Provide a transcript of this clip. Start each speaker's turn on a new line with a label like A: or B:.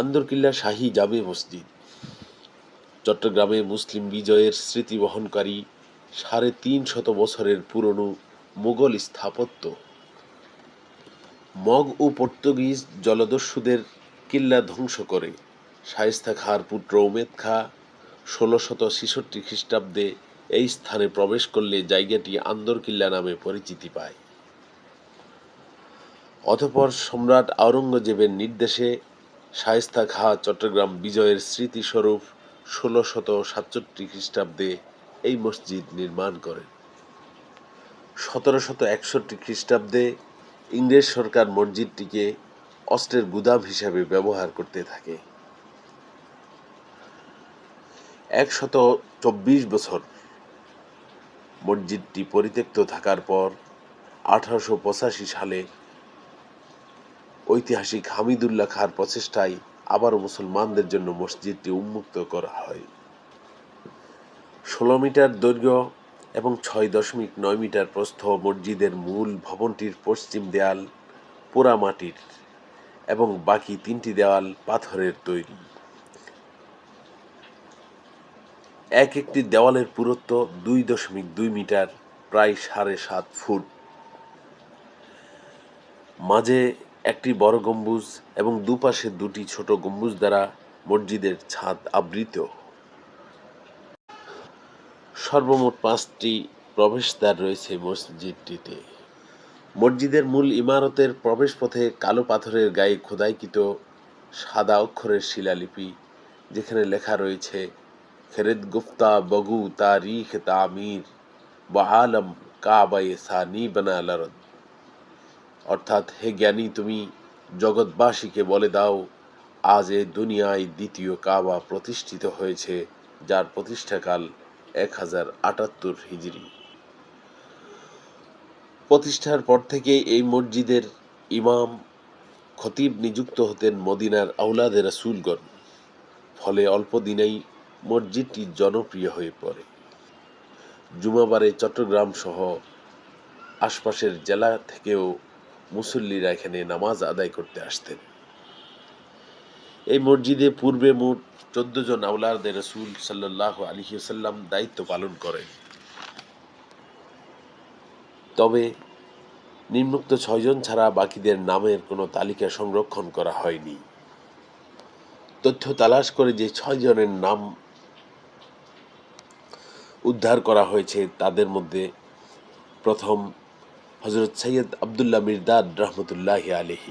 A: আন্দরকিল্লা শাহী জামে মসজিদ চট্টগ্রামে মুসলিম বিজয়ের স্মৃতি বহনকারী ৩৫০ বছরের পুরনো মুঘল স্থাপত্য। মগ ও পর্তুগিজ জলদস্যুদের কিল্লা ধ্বংস করে শায়েস্তা খাঁর পুত্র উমেদ খাঁ ১৬৬৬ খ্রিস্টাব্দে এই স্থানে প্রবেশ করলে জায়গাটি আন্দরকিল্লা নামে পরিচিতি পায়। অতঃপর সম্রাট আওরঙ্গজেবের নির্দেশে শায়েস্তা খাঁ চট্টগ্রাম বিজয়ের স্মৃতিস্বরূপ ১৬৬৭ খ্রিস্টাব্দে এই মসজিদ নির্মাণ করেন। ১৭৬১ খ্রিস্টাব্দে ইংরেজ সরকার মসজিদটিকে অস্ত্রের গুদাম হিসাবে ব্যবহার করতে থাকে। ১২৪ বছর মসজিদটি পরিত্যক্ত থাকার পর ১৮৮৫ সালে ঐতিহাসিক হামিদুল্লাহ খাঁর প্রচেষ্টায় আবারও মুসলমানদের জন্য মসজিদটি উন্মুক্ত করা হয়। ১৬ মিটার দৈর্ঘ্য এবং ৬.৯ মিটার প্রস্থ মসজিদের মূল ভবনটির পশ্চিম দেয়াল পোড়া মাটির এবং বাকি ৩টি দেওয়াল পাথরের তৈরি। একটি দেওয়ালের পুরুত্ব ২.২ মিটার, প্রায় ৭.৫ ফুট। মাঝে একটি বড় গম্বুজ এবং দুপাশে দুটি ছোট গম্বুজ দ্বারা মসজিদের ছাদ আবৃত। সর্বমোট ৫টি প্রবেশদ্বার রয়েছে মসজিদটিতে। মসজিদের মূল ইমারতের প্রবেশপথে কালো পাথরের গায়ে খোদাইকৃত সাদা অক্ষরের শিলালিপি, যেখানে লেখা রয়েছে খেরেদ গুফতা বগু তারিখ তামির বা আলম কাবায়ে সানি বানা লারদ, অর্থাৎ হে জ্ঞানী, তুমি জগৎবাসীকে বলে দাও, আজ এ দুনিয়ায় দ্বিতীয় কাবা প্রতিষ্ঠিত হয়েছে, যার প্রতিষ্ঠাকাল ১০৭৮ হিজরি। প্রতিষ্ঠার পর থেকে এই মসজিদের ইমাম খতিব নিযুক্ত হতেন মদিনার আওলাদে রাসূলগণ। ফলে অল্প দিনেই মসজিদটি জনপ্রিয় হয়ে পড়ে। জুমাবারে চট্টগ্রাম সহ আশপাশের জেলা থেকেও মুসল্লিরা এখানে নামাজ আদায় করতে আসতেন। এই মসজিদে পূর্বে মোট ১৪ জন আওলাদে রাসূল সাল্লাল্লাহু আলাইহি ওয়াসাল্লাম দায়িত্ব পালন করেন। তবে নিম্নোক্ত ৬ জন ছাড়া বাকিদের নামের কোনো তালিকা সংরক্ষণ করা হয়নি। তথ্য তালাশ করে যে ৬ জনের নাম উদ্ধার করা হয়েছে তাদের মধ্যে প্রথম হযরত সৈয়দ আব্দুল্লাহ মিরদাদ রহমতুল্লাহি আলাইহি।